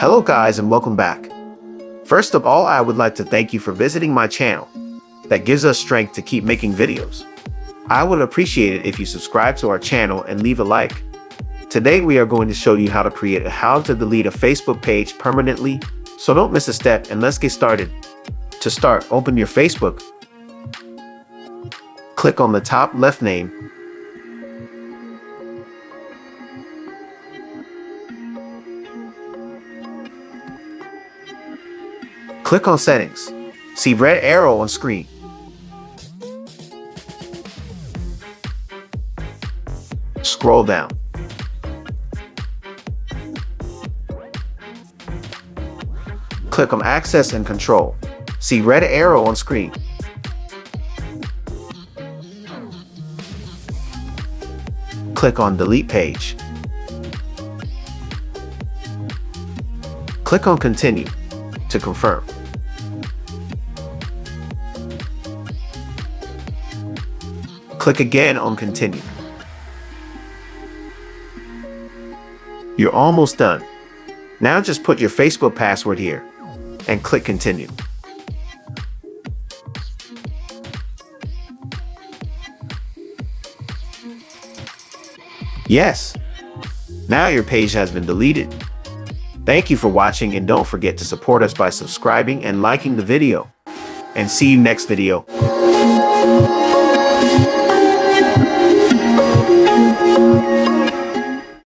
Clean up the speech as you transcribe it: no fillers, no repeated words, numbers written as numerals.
Hello guys and welcome back. First of all, I would like to thank you for visiting my channel. That gives us strength to keep making videos. I would appreciate it if you subscribe to our channel and leave a like. Today we are going to show you how to create how to delete a Facebook page permanently, so don't miss a step and let's get started. To start, open your Facebook. Click on the top left name. Click on Settings. See red arrow on screen. Scroll down. Click on Access and Control. See red arrow on screen. Click on Delete Page. Click on Continue to confirm. Click again on Continue. You're almost done. Now just put your Facebook password here and click Continue. Yes, now your page has been deleted. Thank you for watching and don't forget to support us by subscribing and liking the video. And see you next video.